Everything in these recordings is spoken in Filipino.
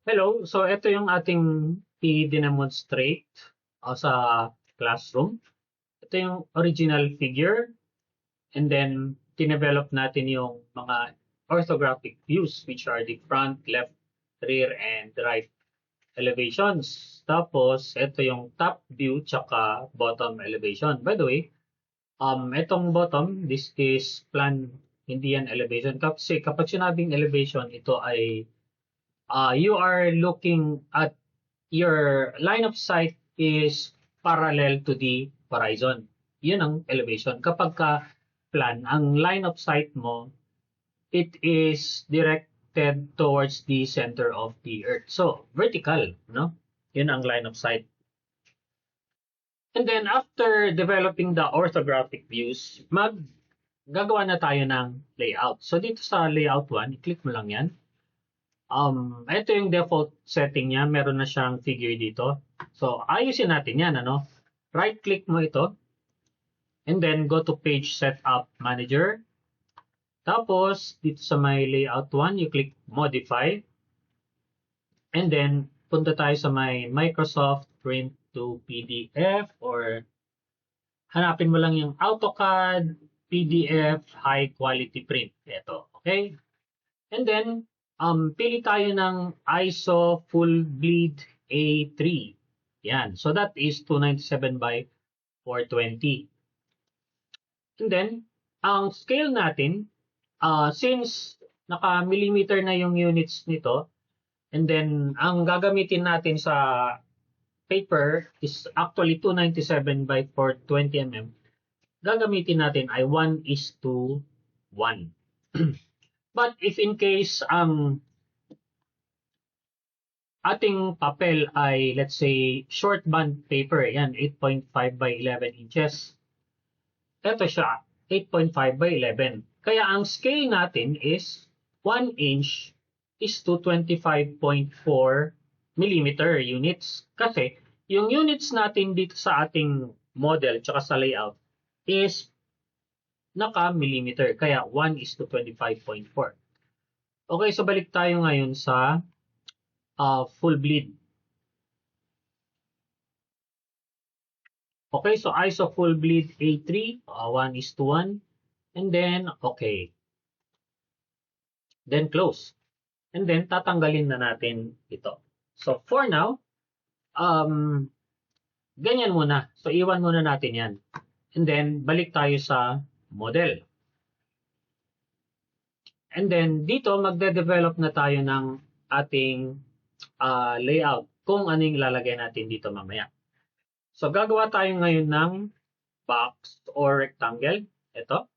Hello, so ito yung ating i-demonstrate sa classroom. Ito yung original figure and then tinevelop natin yung mga orthographic views which are the front, left, rear, and right elevations. Tapos, ito yung top view tsaka bottom elevation. By the way, itong bottom, this is plan, hindi yan elevation. Kasi kapag sinabing elevation, ito ay you are looking at your line of sight is parallel to the horizon. Yun ang elevation. Kapag ka plan, ang line of sight mo, it is directed towards the center of the earth. So, vertical, no? Yun ang line of sight. And then, after developing the orthographic views, gagawa na tayo ng layout. So, dito sa layout 1, i-click mo lang yan. Ito yung default setting niya. Meron na siyang figure dito. So, ayusin natin yan, ano? Right-click mo ito. And then, go to Page Setup Manager. Tapos, dito sa my layout 1, you click Modify. And then, punta tayo sa my Microsoft Print to PDF or hanapin mo lang yung AutoCAD, PDF, High Quality Print. Ito, okay? And then, pili tayo ng ISO Full Bleed A3. Yan. So that is 297 by 420. And then, ang scale natin, since naka-millimeter na yung units nito, and then ang gagamitin natin sa paper is actually 297 by 420 mm. Gagamitin natin ay 1:1. But if in case ang ating papel ay let's say short band paper, yan 8.5 by 11 inches. Ito siya, 8.5 by 11. Kaya ang scale natin is 1 inch is to 25.4 millimeter units. Kasi yung units natin dito sa ating model tsaka sa layout is naka-millimeter. Kaya 1:25.4. Okay, so balik tayo ngayon sa full bleed. Okay, so ISO full bleed A3, 1:1. And then, okay. Then close. And then, tatanggalin na natin ito. So, for now, ganyan muna. So, iwan muna natin yan. And then, balik tayo sa model. And then, dito, magde-develop na tayo ng ating layout kung ano yung ilalagay natin dito mamaya. So, gagawa tayo ngayon ng box or rectangle. Ito.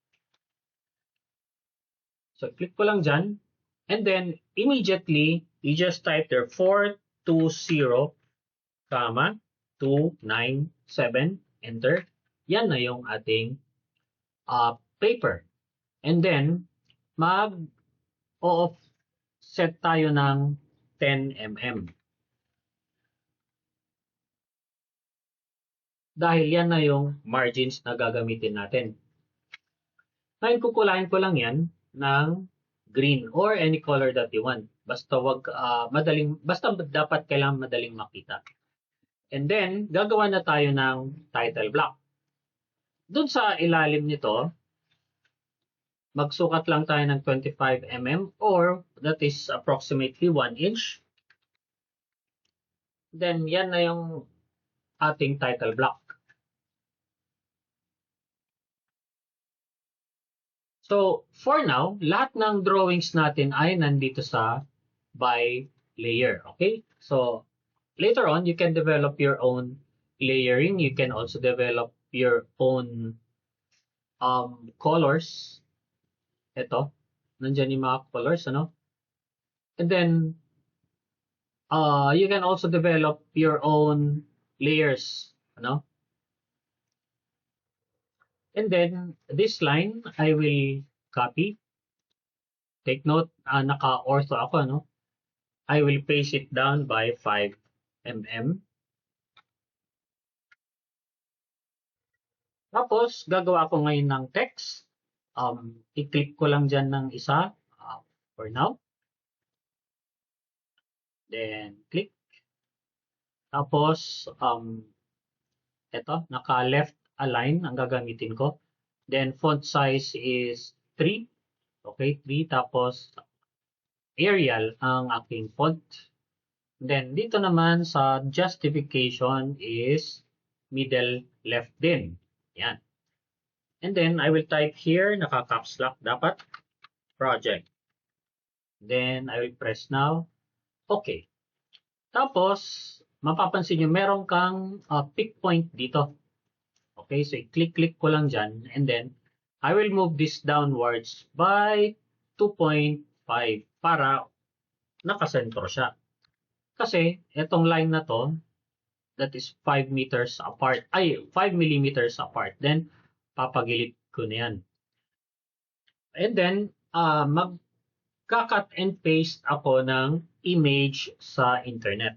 So, click ko lang dyan. And then, immediately, you just type there 420, 297, enter. Yan na yung ating paper. And then, mag-offset tayo ng 10 mm. Dahil yan na yung margins na gagamitin natin. Ngayon, kukulain ko lang yan ng green or any color that you want. Basta dapat kailangan madaling makita. And then, gagawa na tayo ng title block. Doon sa ilalim nito, magsukat lang tayo ng 25 mm or that is approximately 1 inch. Then, yan na yung ating title block. So, for now, lahat ng drawings natin ay nandito sa by layer. Okay? So, later on, you can develop your own layering. You can also develop your own colors. Ito. Nandyan yung mga colors, ano? And then, you can also develop your own layers, ano? And then, this line, I will copy. Take note, naka-ortho ako, no? I will paste it down by 5 mm. Tapos, gagawa ko ngayon ng text. I-click ko lang dyan ng isa for now. Then, click. Tapos, ito, naka-left align ang gagamitin ko. Then, font size is 3. Okay, 3. Tapos, Arial ang aking font. Then, dito naman sa justification is middle left din. Yan. And then, I will type here, naka-caps lock dapat, project. Then, I will press now. Okay. Tapos, mapapansin nyo, meron kang pick point dito. Okay, so i-click-click ko lang dyan. And then, I will move this downwards by 2.5 para nakasentro siya. Kasi, itong line na to, that is 5 meters apart, 5 millimeters apart. Then, papagilid ko na yan. And then, magka-cut and paste ako ng image sa internet.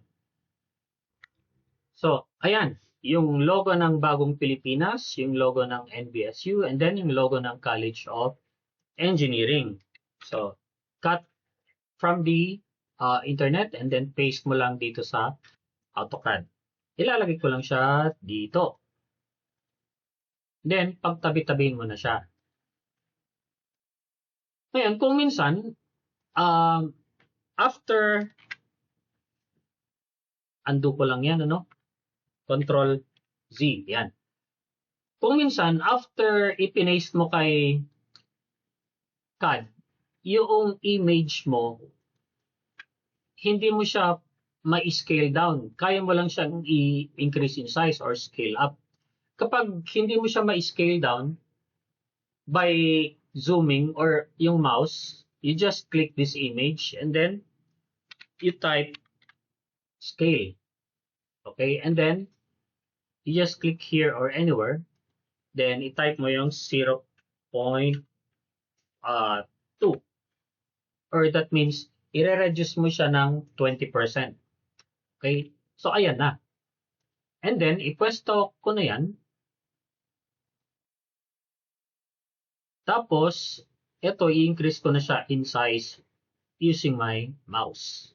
So, ayan, yung logo ng Bagong Pilipinas, yung logo ng NBSU, and then yung logo ng College of Engineering. So, cut from the internet and then paste mo lang dito sa AutoCAD. Ilalagay ko lang siya dito. Then, pagtabi-tabihin mo na siya. Ngayon, kung minsan, after, undo ko lang yan, ano? Control Z, yan. Kung minsan, after ipinaste mo kay CAD, yung image mo, hindi mo siya ma-scale down. Kaya mo lang siyang i-increase in size or scale up. Kapag hindi mo siya ma-scale down by zooming or yung mouse, you just click this image and then you type scale. Okay, and then you just click here or anywhere. Then i-type mo yung 0.2. Or that means i-reduce mo siya ng 20%. Okay, so ayan na. And then, ipwesto ko na yan. Tapos, ito, i-increase ko na siya in size using my mouse.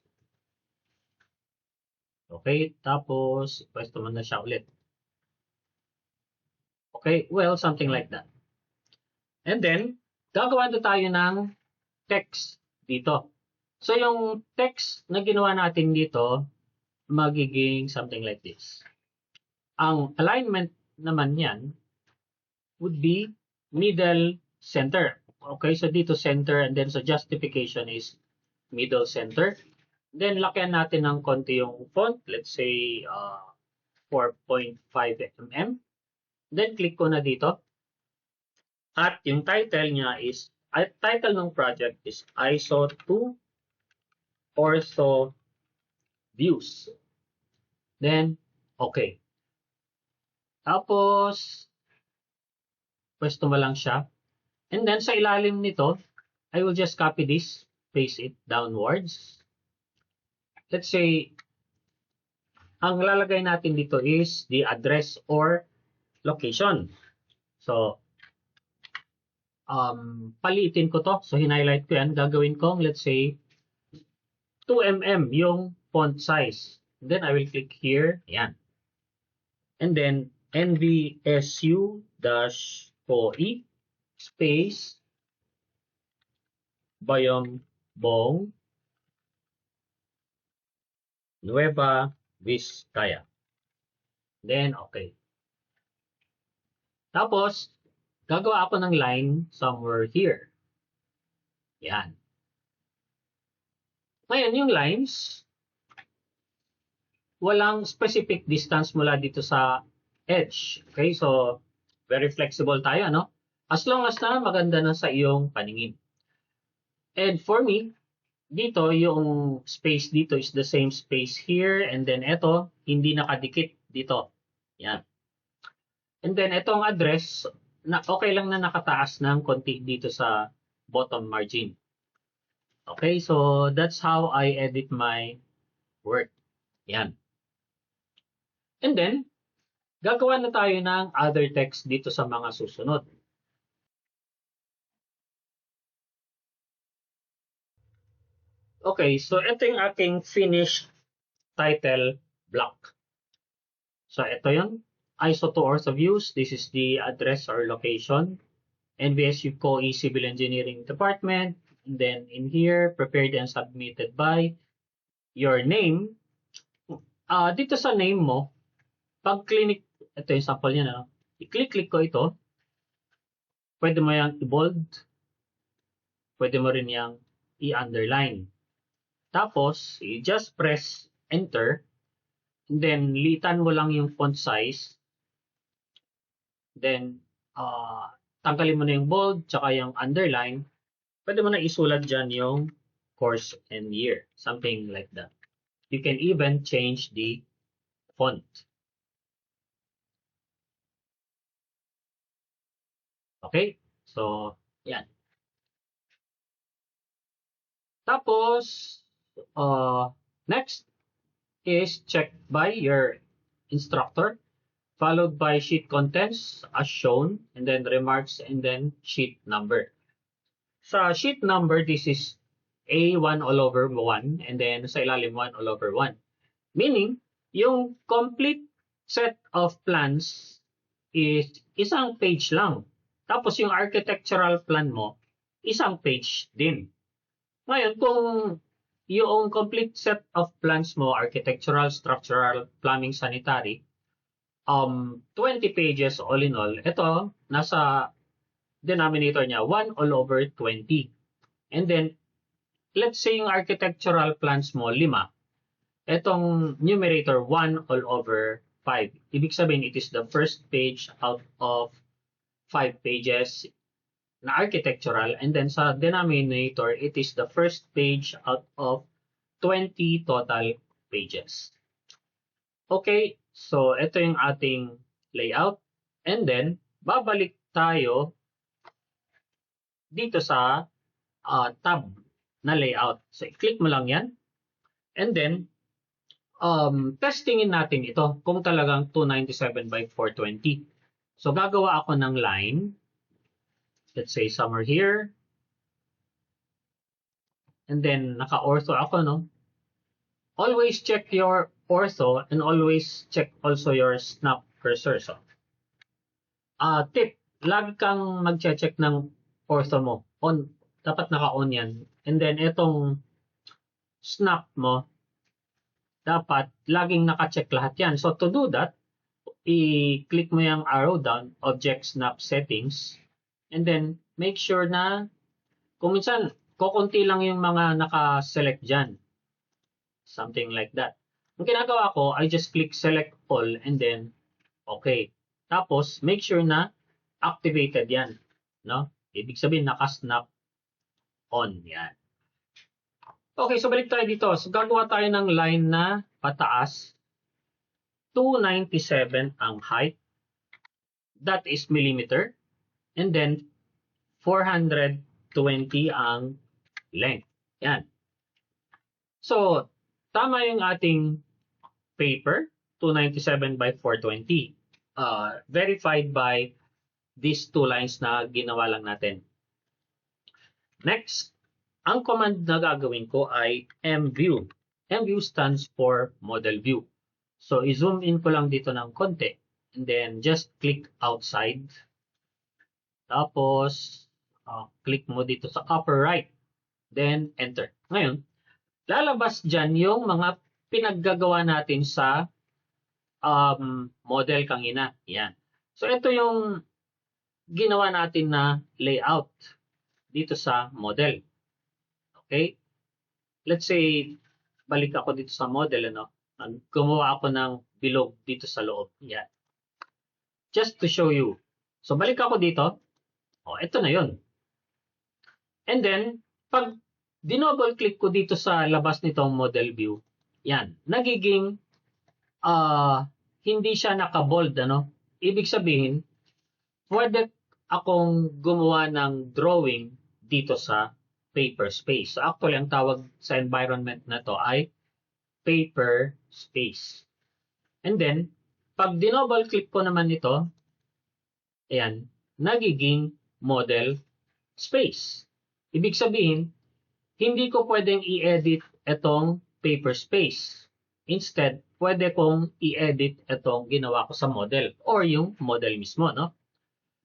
Okay, tapos, ipwesto mo na siya ulit. Okay, well, something like that. And then, gagawa na tayo ng text dito. So, yung text na ginawa natin dito, magiging something like this. Ang alignment naman yan would be middle center. Okay, so dito center and then sa justification is middle center. Then lakyan natin ng konti yung font, let's say 4.5 mm. Then click ko na dito. At yung title niya is, title ng project is ISO 2 Ortho Views. Then, okay. Tapos, pwesto mo lang siya. And then, sa ilalim nito, I will just copy this, paste it downwards. Let's say, ang lalagay natin dito is the address or location. So, paliitin ko to. So, hin-highlight ko yan. Gagawin kong, let's say, 2 mm yung font size. Then, I will click here. Yan. And then, NBSU-OE space Bayombong Nueva Vizcaya. Then, okay. Tapos, gagawa ako ng line somewhere here. Yan. Ngayon, yung lines, walang specific distance mula dito sa edge. Okay, so very flexible tayo, no? As long as na maganda na sa iyong paningin. And for me, dito, yung space dito is the same space here. And then ito, hindi nakadikit dito. Yan. And then itong address, okay lang na nakataas ng konti dito sa bottom margin. Okay, so that's how I edit my work. Yan. And then, gagawa na tayo ng other text dito sa mga susunod. Okay, so ito yung aking finished title block. So ito yun. ISO to ortho views. This is the address or location. NBSU COE Civil Engineering Department. And then in here, prepared and submitted by your name. Dito sa name mo, pag clinic, ito yung sample niya na. I-click ko ito. Pwede mo yung i-bold. Pwede mo rin yung i-underline. Tapos, just press enter. And then, litan mo lang yung font size. Then, tanggalin mo na yung bold, tsaka yung underline. Pwede mo na isulat dyan yung course and year. Something like that. You can even change the font. Okay? So, yan. Tapos, next is check by your instructor, followed by sheet contents as shown, and then remarks, and then sheet number. Sa sheet number, this is A1 all over 1, and then sa ilalim 1 all over 1. Meaning, yung complete set of plans is isang page lang. Tapos yung architectural plan mo, isang page din. Ngayon, kung yung complete set of plans mo, architectural, structural, plumbing, sanitary, 20 pages all in all, ito, nasa denominator niya, 1 all over 20. And then, let's say yung architectural plans mo, 5. Itong numerator, 1 all over 5. Ibig sabihin, it is the first page out of 5 pages na architectural, and then sa denominator, it is the first page out of 20 total pages. Okay, so ito yung ating layout, and then babalik tayo dito sa tab na layout. So i-click mo lang yan, and then testingin natin ito kung talagang 297 by 420. So gagawa ako ng line. Let's say somewhere here. And then, naka-ortho ako, no? Always check your ortho and always check also your snap cursor. So, tip, lagi kang mag-check ng ortho mo. On, dapat naka-on yan. And then, itong snap mo, dapat laging naka-check lahat yan. So, to do that, i-click mo yung arrow down, Object Snap Settings, and then, make sure na, kung minsan, kukunti lang yung mga naka-select dyan. Something like that. Ang ginagawa ko, I just click Select All, and then, okay. Tapos, make sure na activated yan. No? Ibig sabihin, naka-snap on. Yan. Okay, so balik tayo dito. So, gagawa tayo ng line na pataas. 297 ang height. That is millimeter. And then, 420 ang length. Yan. So, tama yung ating paper, 297 by 420. Verified by these two lines na ginawa lang natin. Next, ang command na gagawin ko ay mview. Mview stands for model view. So, i-zoom in ko lang dito ng konti. And then, just click outside. Tapos, click mo dito sa upper right. Then, enter. Ngayon, lalabas dyan yung mga pinaggagawa natin sa model kanina. Yan. So, ito yung ginawa natin na layout dito sa model. Okay? Let's say, balik ako dito sa model. Ano? Gumawa ako ng bilog dito sa loob. Yan. Just to show you. So, balik ako dito. Ito na yun. And then, pag dinouble click ko dito sa labas nitong model view, yan, nagiging hindi siya naka-bold, ano? Ibig sabihin, pwede akong gumawa ng drawing dito sa paper space. So actually, ang tawag sa environment na to ay paper space. And then, pag dinouble click ko naman ito, ayan, nagiging model space. Ibig sabihin, hindi ko pwedeng i-edit itong paper space. Instead, pwede kong i-edit itong ginawa ko sa model or yung model mismo, no?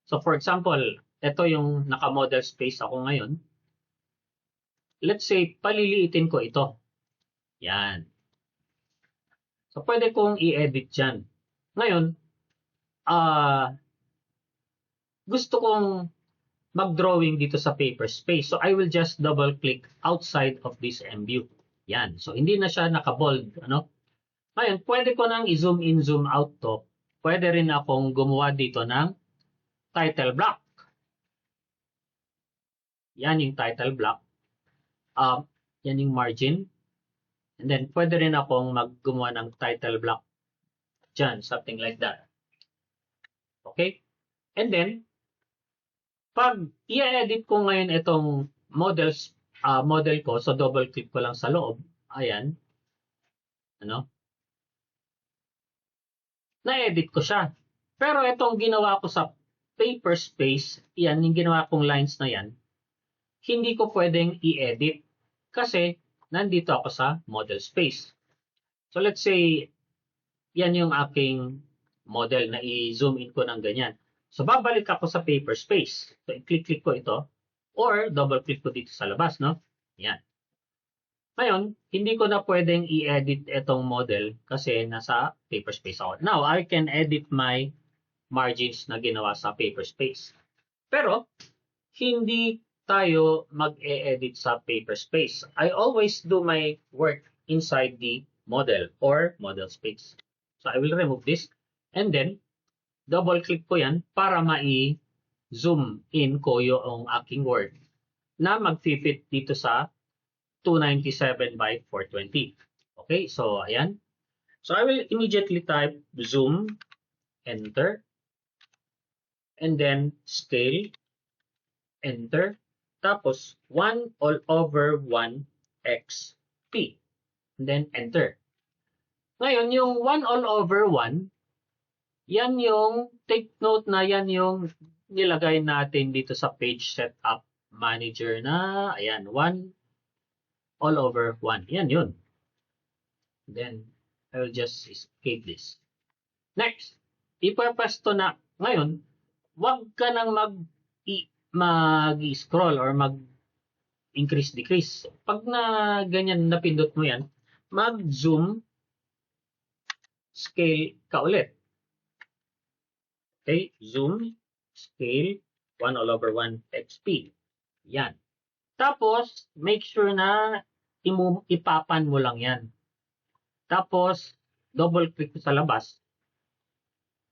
So for example, ito yung naka-model space ako ngayon. Let's say, paliliitin ko ito. Yan. So pwede kong i-edit dyan. Ngayon, gusto kong mag-drawing dito sa paper space. So I will just double-click outside of this MView. Yan. So hindi na siya naka-bold. Ano? Ngayon, pwede ko nang i-zoom in, zoom out to. Pwede rin akong gumawa dito ng title block. Yan yung title block. Yan yung margin. And then, pwede rin akong gumawa ng title block dyan. Something like that. Okay? And then, pag i-edit ko ngayon itong model ko, so double-click ko lang sa loob. Ayan. Ano? Na-edit ko siya. Pero itong ginawa ko sa paper space, yan, yung ginawa kong lines na yan, hindi ko pwedeng i-edit kasi nandito ako sa model space. So let's say, yan yung aking model na i-zoom in ko ng ganyan. So babalik ako sa paper space. So i-click-click ko ito or double-click ko dito sa labas, no? Yan. Ngayon, hindi ko na pwedeng i-edit itong model kasi nasa paper space ako. Now, I can edit my margins na ginawa sa paper space. Pero, hindi tayo mag-e-edit sa paper space. I always do my work inside the model or model space. So I will remove this and then double-click ko yan para ma-zoom in ko yung aking word na mag-fit dito sa 297 by 420. Okay, so ayan. So I will immediately type zoom, enter, and then scale, enter, tapos 1 all over 1 XP. And then enter. Ngayon, yung 1 all over 1, yan yung, take note na yan yung nilagay natin dito sa page setup manager na, ayan, 1 all over 1. Yan yun. Then, I will just escape this. Next, ipapasto na, ngayon, wag ka nang mag-scroll or mag-increase, decrease. Pag na ganyan napindot mo yan, mag-zoom, scale ka ulit. Okay, zoom, scale, 1 all over 1 XP. Yan. Tapos, make sure na ipapan mo lang yan. Tapos, double-click sa labas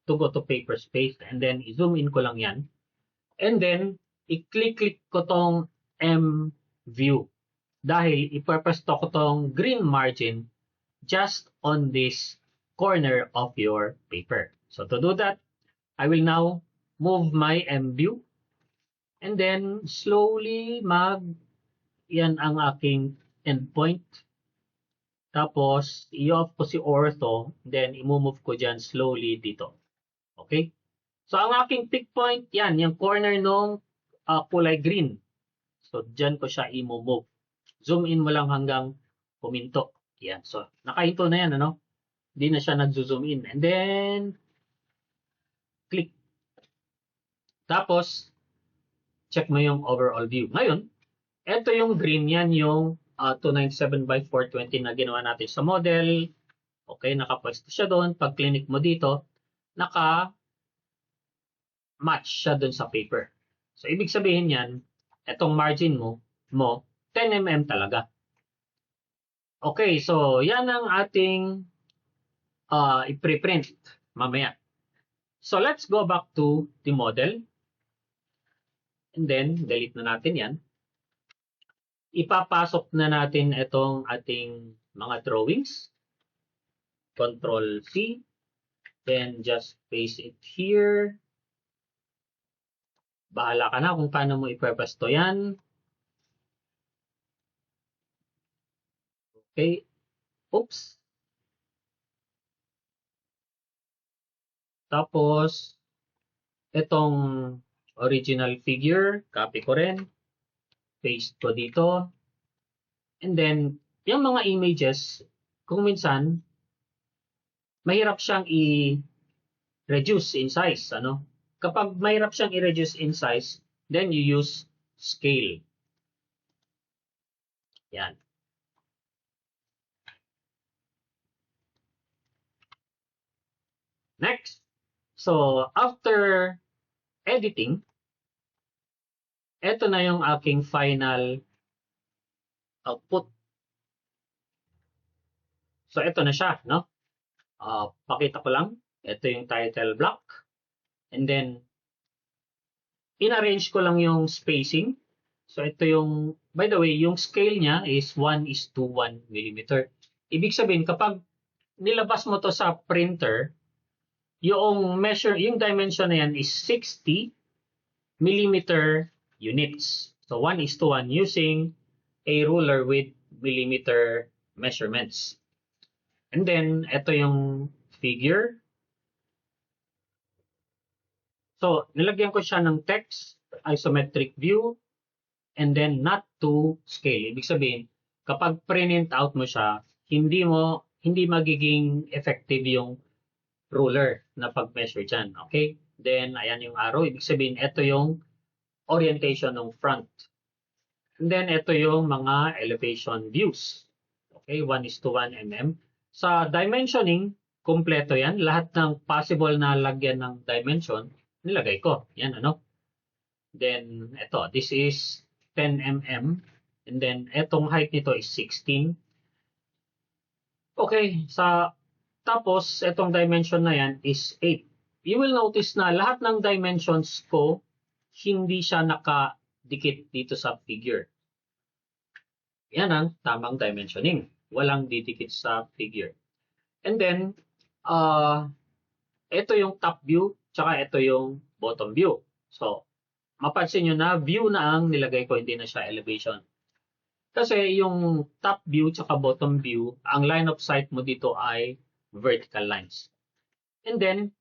to go to paper space and then i-zoom in ko lang yan. And then, i-click-click ko tong M view dahil ipurpose ko tong green margin just on this corner of your paper. So to do that, I will now move my M view and then slowly yan ang aking endpoint. Tapos, i-off ko si ortho, then i-move ko dyan slowly dito. Okay? So, ang aking pick point, yan, yung corner nung kulay green. So, dyan ko siya i-move. Zoom in mo lang hanggang puminto. Yan. So, nakahinto na yan, ano? Hindi na siya nag-zoom in. And then, click. Tapos, check mo yung overall view. Ngayon, ito yung green, yan yung 297 by 420 na ginawa natin sa model. Okay, nakapwesto siya doon. Pag click mo dito, naka-match siya doon sa paper. So, ibig sabihin yan, itong margin mo 10 mm talaga. Okay, so yan ang ating i-preprint mamaya. So, let's go back to the model. And then, delete na natin yan. Ipapasok na natin itong ating mga drawings. Control C. Then, just paste it here. Bahala ka na kung paano mo ipapasto yan. Okay. Oops. Tapos, itong original figure, copy ko rin. Paste ko dito. And then, yung mga images, kung minsan, mahirap siyang i-reduce in size. Ano? Kapag mahirap siyang i-reduce in size, then you use scale. Yan. Next. So, after editing, ito na yung aking final output. So, ito na siya, no? Pakita ko lang. Ito yung title block. And then, in-arrange ko lang yung spacing. So, ito yung, by the way, yung scale niya is 1:1 millimeter. Ibig sabihin, kapag nilabas mo to sa printer, yung measure, yung dimension na yan is 60 millimeter units. So 1:1 using a ruler with millimeter measurements. And then, ito yung figure. So, nilagyan ko siya ng text, isometric view, and then not to scale. Ibig sabihin, kapag print out mo siya, hindi magiging effective yung ruler na pag-measure dyan. Okay? Then, ayan yung arrow. Ibig sabihin, ito yung orientation ng front. And then, ito yung mga elevation views. Okay? 1:1 mm. Sa dimensioning, kumpleto yan. Lahat ng possible na lagyan ng dimension, nilagay ko. Yan, ano? Then, ito. This is 10 mm. And then, etong height nito is 16. Okay. Tapos, itong dimension na yan is 8. You will notice na lahat ng dimensions ko, hindi siya nakadikit dito sa figure. Yan ang tamang dimensioning. Walang didikit sa figure. And then, ito yung top view, tsaka ito yung bottom view. So, mapansin nyo na view na ang nilagay ko, hindi na siya elevation. Kasi yung top view tsaka bottom view, ang line of sight mo dito ay vertical lines. And then,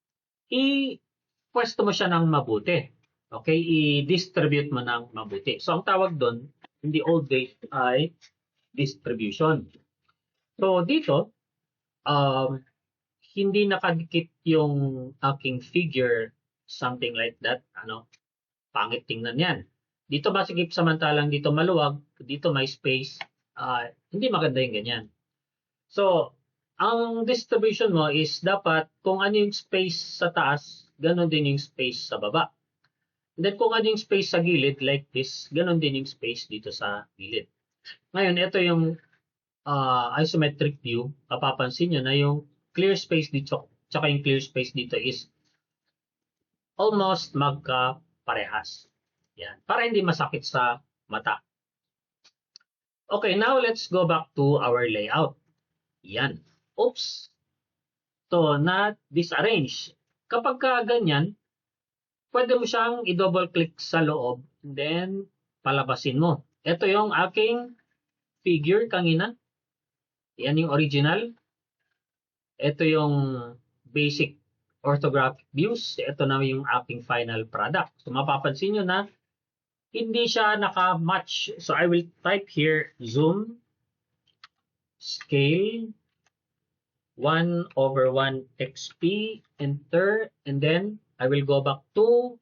i-pwesto mo siya ng mabuti. Okay? I-distribute mo ng mabuti. So, ang tawag doon, in the old days, ay distribution. So, dito, hindi nakadikit yung aking figure, something like that. Ano? Pangit tingnan yan. Dito masikip, samantalang dito maluwag, dito may space. Hindi maganda yung ganyan. So, ang distribution mo is dapat kung ano yung space sa taas, ganun din yung space sa baba. And then kung ano yung space sa gilid, like this, ganun din yung space dito sa gilid. Ngayon, ito yung isometric view. Papapansin nyo na yung clear space dito, tsaka yung clear space dito is almost magkaparehas. Yan. Para hindi masakit sa mata. Okay, now let's go back to our layout. Yan. Oops. So, not disarrange. Kapag ka ganyan, pwede mo siyang i-double click sa loob, and then palabasin mo. Ito yung aking figure kanina. Yan yung original. Ito yung basic orthographic views. Ito na yung aking final product. So, mapapansin nyo na hindi siya naka-match. So, I will type here zoom scale 1/1 XP, enter, and then I will go back to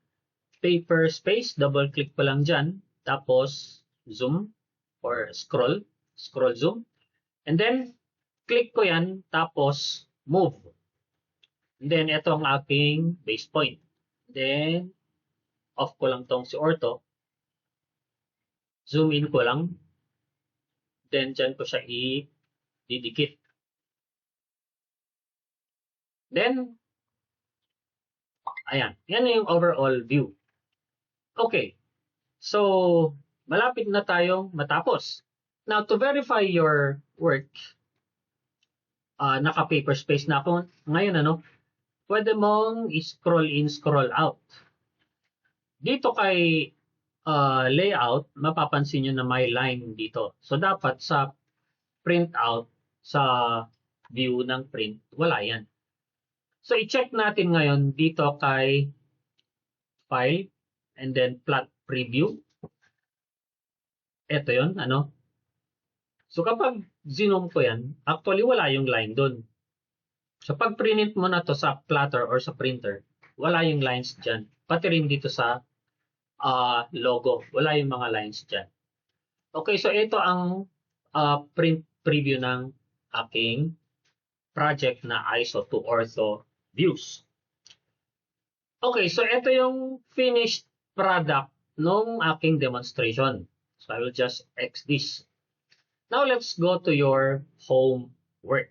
paper space, double click pa lang dyan, tapos zoom or scroll zoom, and then click ko yan, tapos move. And then ito ang aking base point. Then off ko lang tong si ortho, zoom in ko lang, then dyan ko siya i-didikit. Then, ayan. Yan na yung overall view. Okay. So, malapit na tayong matapos. Now, to verify your work, naka-paper space na ako. Ngayon, pwede mong scroll in, scroll out. Dito kay layout, mapapansin nyo na may line dito. So, dapat sa print out, sa view ng print, wala yan. So, i-check natin ngayon dito kay File, and then Plot Preview. Ito yun, So kapag zoom ko yan, actually wala yung line dun. So pag print mo na to sa plotter or sa printer, wala yung lines dyan. Pati rin dito sa logo, wala yung mga lines dyan. Okay, so ito ang print preview ng aking project na ISO to ortho views. Okay, so ito yung finished product nung aking demonstration. So I will just X this. Now let's go to your homework.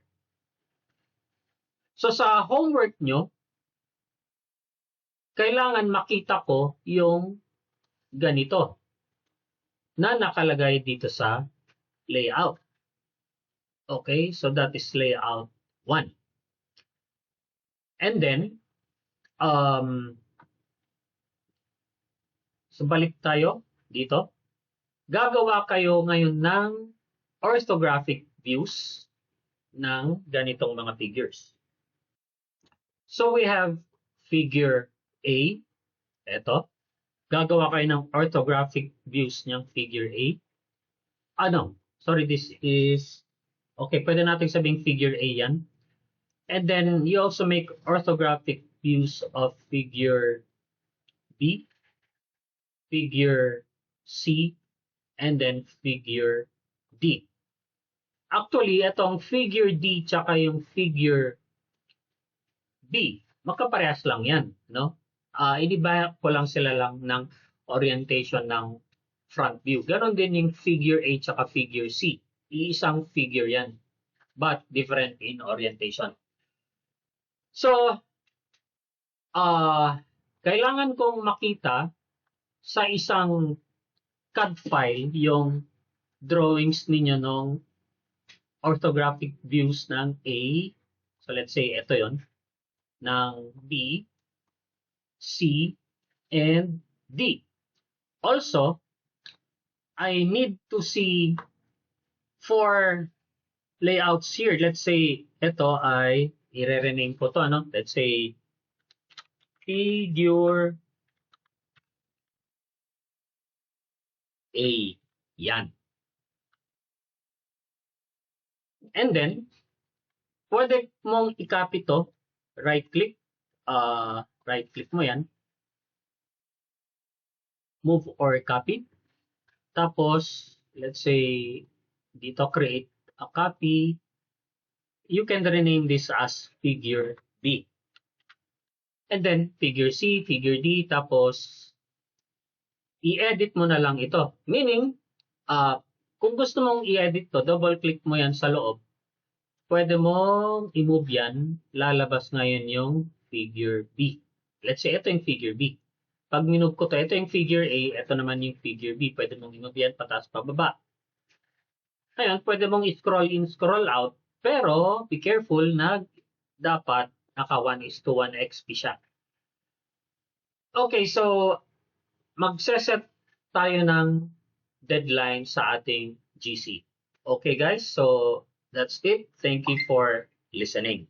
So sa homework nyo, kailangan makita ko yung ganito na nakalagay dito sa layout. Okay, so that is layout 1. And then, so balik tayo dito. Gagawa kayo ngayon ng orthographic views ng ganitong mga figures. So we have figure A. Ito. Gagawa kayo ng orthographic views ng figure A. Sorry, this is... Okay, pwede natin sabing figure A yan. And then you also make orthographic views of figure B, figure C, and then figure D. Actually, itong figure D tsaka yung figure B, magkaparehas lang yan, no? Iniba ko lang sila lang ng orientation ng front view. Ganon din yung figure A tsaka figure C. Iisang figure yan, but different in orientation. So, kailangan kong makita sa isang CAD file yung drawings ninyo ng orthographic views ng A. So, let's say ito yon, ng B, C, and D. Also, I need to see 4 layouts here. Let's say ito ay i-rename ko to, ano? Let's say figure A. Yan. And then, pwede mong i-copy to. Right-click. Right-click mo yan. Move or copy. Tapos, let's say, dito create a copy. You can rename this as figure B. And then, figure C, figure D, tapos, i-edit mo na lang ito. Meaning, kung gusto mong i-edit to, double-click mo yan sa loob. Pwede mong i-move yan. Lalabas ngayon yung figure B. Let's say, ito yung figure B. Pag minove ko to, ito yung figure A, ito naman yung figure B. Pwede mong i-move yan pataas pababa. Ngayon, pwede mong i-scroll in, scroll out. Pero, be careful na dapat naka 1:1 XP siya. Okay, so magseset tayo ng deadline sa ating GC. Okay guys, so that's it. Thank you for listening.